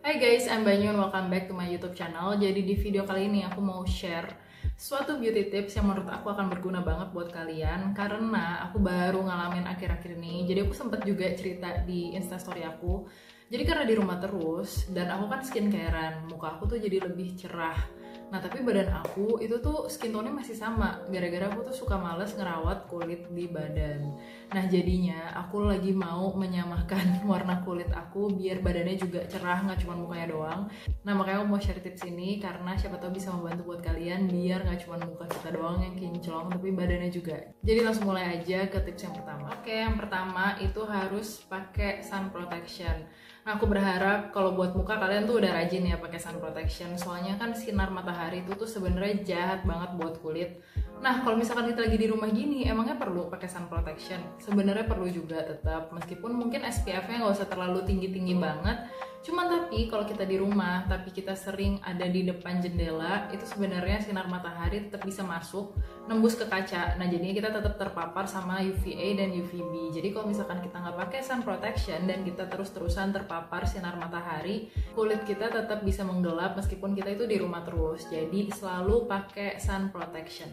Hai guys, I'm Banyun, welcome back to my YouTube channel. Jadi di video kali ini aku mau share suatu beauty tips yang menurut aku akan berguna banget buat kalian karena aku baru ngalamin akhir-akhir ini. Jadi aku sempet juga cerita di instastory aku. Jadi karena di rumah terus dan aku kan skincarean, muka aku tuh jadi lebih cerah. Nah tapi badan aku itu tuh skin tone-nya masih sama gara-gara aku tuh suka males ngerawat kulit di badan. Nah jadinya aku lagi mau menyamakan warna kulit aku biar badannya juga cerah, nggak cuma mukanya doang. Nah makanya aku mau share tips ini karena siapa tahu bisa membantu buat kalian biar nggak cuma muka kita doang yang kinclong tapi badannya juga. Jadi langsung mulai aja ke tips yang pertama. Oke, yang pertama itu harus pakai sun protection. Nah, aku berharap kalau buat muka kalian tuh udah rajin ya pakai sun protection. Soalnya kan sinar matahari itu tuh sebenarnya jahat banget buat kulit. Nah, kalau misalkan kita lagi di rumah gini, emangnya perlu pakai sun protection? Sebenarnya perlu juga tetap, meskipun mungkin SPF-nya nggak usah terlalu tinggi-tinggi banget. Cuman tapi kalau kita di rumah, tapi kita sering ada di depan jendela, itu sebenarnya sinar matahari tetap bisa masuk, nembus ke kaca. Nah, jadinya kita tetap terpapar sama UVA dan UVB. Jadi kalau misalkan kita nggak pakai sun protection dan kita terus-terusan terpapar sinar matahari, kulit kita tetap bisa menggelap meskipun kita itu di rumah terus. Jadi selalu pakai sun protection.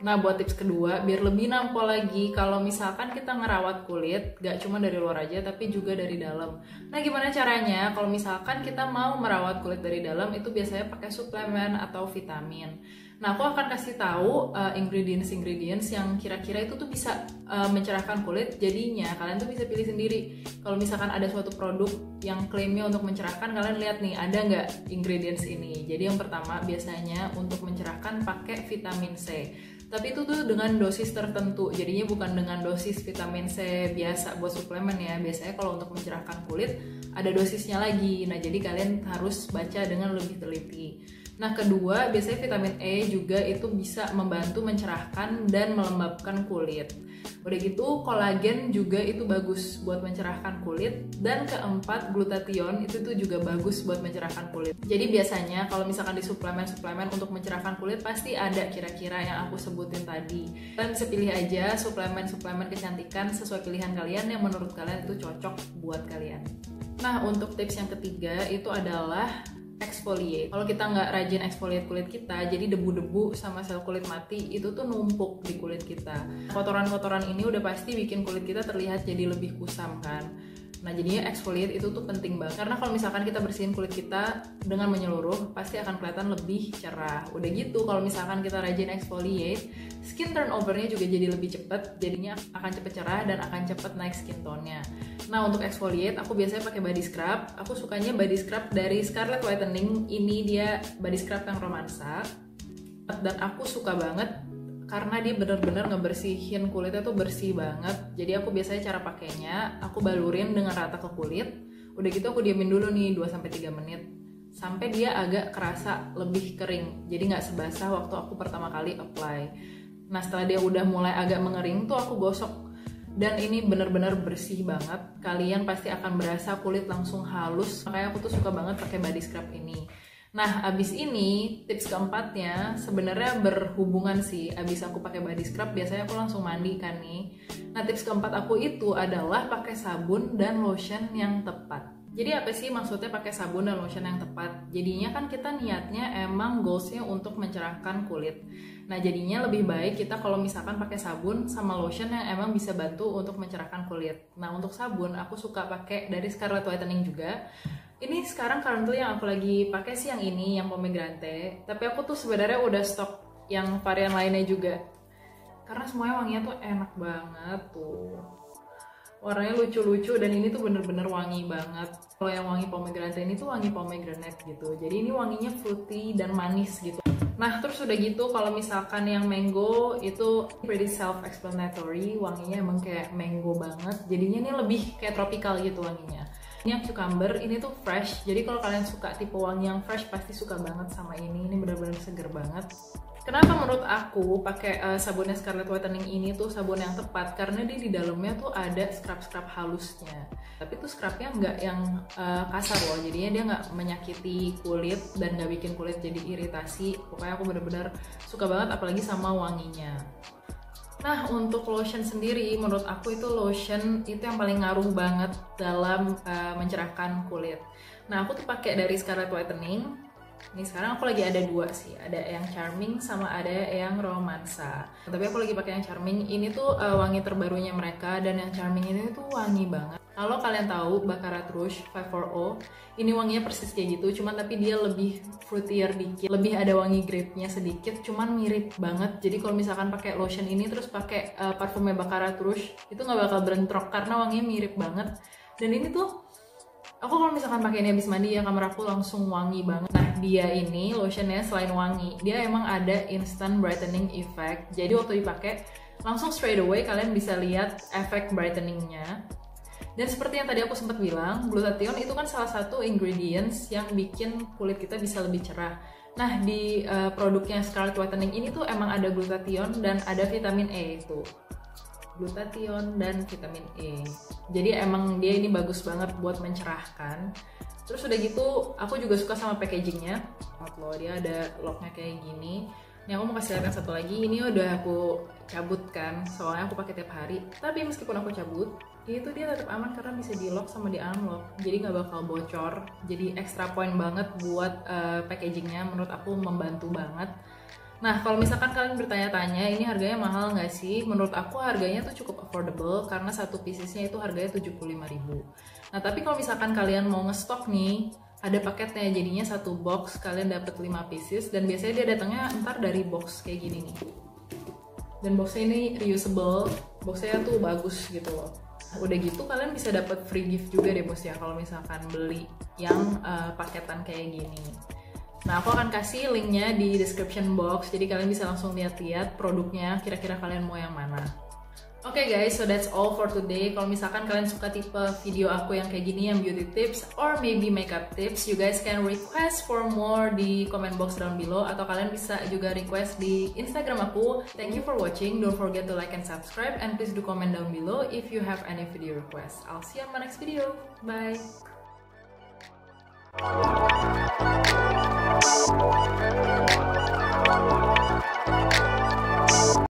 Nah buat tips kedua, biar lebih nampol lagi kalau misalkan kita ngerawat kulit gak cuma dari luar aja tapi juga dari dalam. Nah gimana caranya? Kalau misalkan kita mau merawat kulit dari dalam itu biasanya pakai suplemen atau vitamin. Nah aku akan kasih tahu ingredients yang kira-kira itu tuh bisa mencerahkan kulit. Jadinya kalian tuh bisa pilih sendiri. Kalau misalkan ada suatu produk yang klaimnya untuk mencerahkan, kalian lihat nih ada nggak ingredients ini. Jadi yang pertama biasanya untuk mencerahkan pakai vitamin C. Tapi itu tuh dengan dosis tertentu, jadinya bukan dengan dosis vitamin C biasa buat suplemen ya. Biasanya kalau untuk mencerahkan kulit ada dosisnya lagi. Nah jadi kalian harus baca dengan lebih teliti. Nah kedua, biasanya vitamin E juga itu bisa membantu mencerahkan dan melembabkan kulit. Udah gitu kolagen juga itu bagus buat mencerahkan kulit. Dan keempat, glutathione itu tuh juga bagus buat mencerahkan kulit. Jadi biasanya kalau misalkan di suplemen-suplemen untuk mencerahkan kulit pasti ada kira-kira yang aku sebutin tadi. Kalian bisa pilih aja suplemen-suplemen kecantikan sesuai pilihan kalian yang menurut kalian itu cocok buat kalian. Nah untuk tips yang ketiga itu adalah exfoliate. Kalau kita nggak rajin exfoliate kulit kita, jadi debu-debu sama sel kulit mati itu tuh numpuk di kulit kita. Kotoran-kotoran ini udah pasti bikin kulit kita terlihat jadi lebih kusam kan. Nah jadinya exfoliate itu tuh penting banget karena kalau misalkan kita bersihin kulit kita dengan menyeluruh pasti akan kelihatan lebih cerah. Udah gitu kalau misalkan kita rajin exfoliate, skin turnovernya juga jadi lebih cepat, jadinya akan cepet cerah dan akan cepet naik skin tone-nya. Nah untuk exfoliate aku biasanya pakai body scrub. Aku sukanya body scrub dari Scarlett Whitening. Ini dia body scrub yang romansa dan aku suka banget karena dia bener-bener ngebersihin kulitnya tuh bersih banget. Jadi aku biasanya cara pakainya, aku balurin dengan rata ke kulit. Udah gitu aku diamin dulu nih 2-3 menit sampai dia agak kerasa lebih kering. Jadi nggak sebasah waktu aku pertama kali apply. Nah setelah dia udah mulai agak mengering tuh aku gosok. Dan ini bener-bener bersih banget. Kalian pasti akan berasa kulit langsung halus. Makanya aku tuh suka banget pakai body scrub ini. Nah, abis ini tips keempatnya sebenarnya berhubungan sih. Abis aku pakai body scrub, biasanya aku langsung mandi kan nih. Nah, tips keempat aku itu adalah pakai sabun dan lotion yang tepat. Jadi apa sih maksudnya pakai sabun dan lotion yang tepat? Jadinya kan kita niatnya emang goalsnya untuk mencerahkan kulit. Nah, jadinya lebih baik kita kalau misalkan pakai sabun sama lotion yang emang bisa bantu untuk mencerahkan kulit. Nah, untuk sabun aku suka pakai dari Scarlett Whitening juga. Ini sekarang currently yang aku lagi pakai sih yang ini, yang pomegranate. Tapi aku tuh sebenarnya udah stok yang varian lainnya juga. Karena semuanya wanginya tuh enak banget tuh. Warnanya lucu-lucu dan ini tuh bener-bener wangi banget. Kalau yang wangi pomegranate ini tuh wangi pomegranate gitu. Jadi ini wanginya fruity dan manis gitu. Nah terus udah gitu kalau misalkan yang mango itu pretty self-explanatory. Wanginya emang kayak mango banget. Jadinya ini lebih kayak tropical gitu wanginya. Ini yang cucumber, ini tuh fresh. Jadi kalau kalian suka tipe wangi yang fresh pasti suka banget sama ini. Ini bener-bener seger banget. Kenapa menurut aku pakai sabunnya Scarlett Whitening ini tuh sabun yang tepat? Karena dia di dalamnya tuh ada scrub-scrub halusnya. Tapi tuh scrubnya nggak yang kasar loh. Jadinya dia nggak menyakiti kulit dan nggak bikin kulit jadi iritasi. Pokoknya aku bener-bener suka banget apalagi sama wanginya. Nah, untuk lotion sendiri, menurut aku itu lotion itu yang paling ngaruh banget dalam mencerahkan kulit. Nah, aku tuh pakai dari Scarlet Whitening. Ini sekarang aku lagi ada dua sih, ada yang Charming sama ada yang Romansa. Tapi aku lagi pakai yang Charming. Ini tuh wangi terbarunya mereka, dan yang Charming ini tuh wangi banget. Kalau kalian tahu Baccarat Rouge 540, ini wanginya persis kayak gitu, cuman tapi dia lebih fruitier dikit, lebih ada wangi grape-nya sedikit, cuman mirip banget. Jadi kalau misalkan pakai lotion ini terus pakai parfumnya Baccarat Rouge, itu nggak bakal bentrok karena wanginya mirip banget. Dan ini tuh aku kalau misalkan pakai ini habis mandi ya, kamar aku langsung wangi banget. Nah, dia ini lotionnya selain wangi, dia emang ada instant brightening effect. Jadi waktu dipakai langsung straight away kalian bisa lihat efek brightening-nya. Dan seperti yang tadi aku sempat bilang, glutathione itu kan salah satu ingredients yang bikin kulit kita bisa lebih cerah. Nah, di produknya Scarlet Whitening ini tuh emang ada glutathione dan ada vitamin E itu. Glutathione dan vitamin E. Jadi emang dia ini bagus banget buat mencerahkan. Terus udah gitu, aku juga suka sama packagingnya. Loh, dia ada locknya kayak gini. Ini aku mau kasih lihat yang satu lagi. Ini udah aku cabut kan, soalnya aku pakai tiap hari. Tapi meskipun aku cabut, itu dia tetap aman karena bisa di lock sama di unlock. Jadi nggak bakal bocor. Jadi extra point banget buat packagingnya. Menurut aku membantu banget. Nah, kalau misalkan kalian bertanya-tanya, ini harganya mahal nggak sih? Menurut aku harganya tuh cukup affordable karena satu piecesnya itu harganya 75.000. Nah, tapi kalau misalkan kalian mau ngestok nih, ada paketnya, jadinya satu box kalian dapat 5 pieces, dan biasanya dia datangnya ntar dari box kayak gini nih. Dan boxnya ini reusable, boxnya tuh bagus gitu loh. Udah gitu kalian bisa dapat free gift juga deh bos ya kalau misalkan beli yang paketan kayak gini. Nah, aku akan kasih linknya di description box, jadi kalian bisa langsung lihat-lihat produknya, kira-kira kalian mau yang mana. Oke guys, so that's all for today. Kalau misalkan kalian suka tipe video aku yang kayak gini, yang beauty tips or maybe makeup tips, you guys can request for more di comment box down below, atau kalian bisa juga request di Instagram aku. Thank you for watching. Don't forget to like and subscribe, and please do comment down below if you have any video requests. I'll see you on my next video. Bye.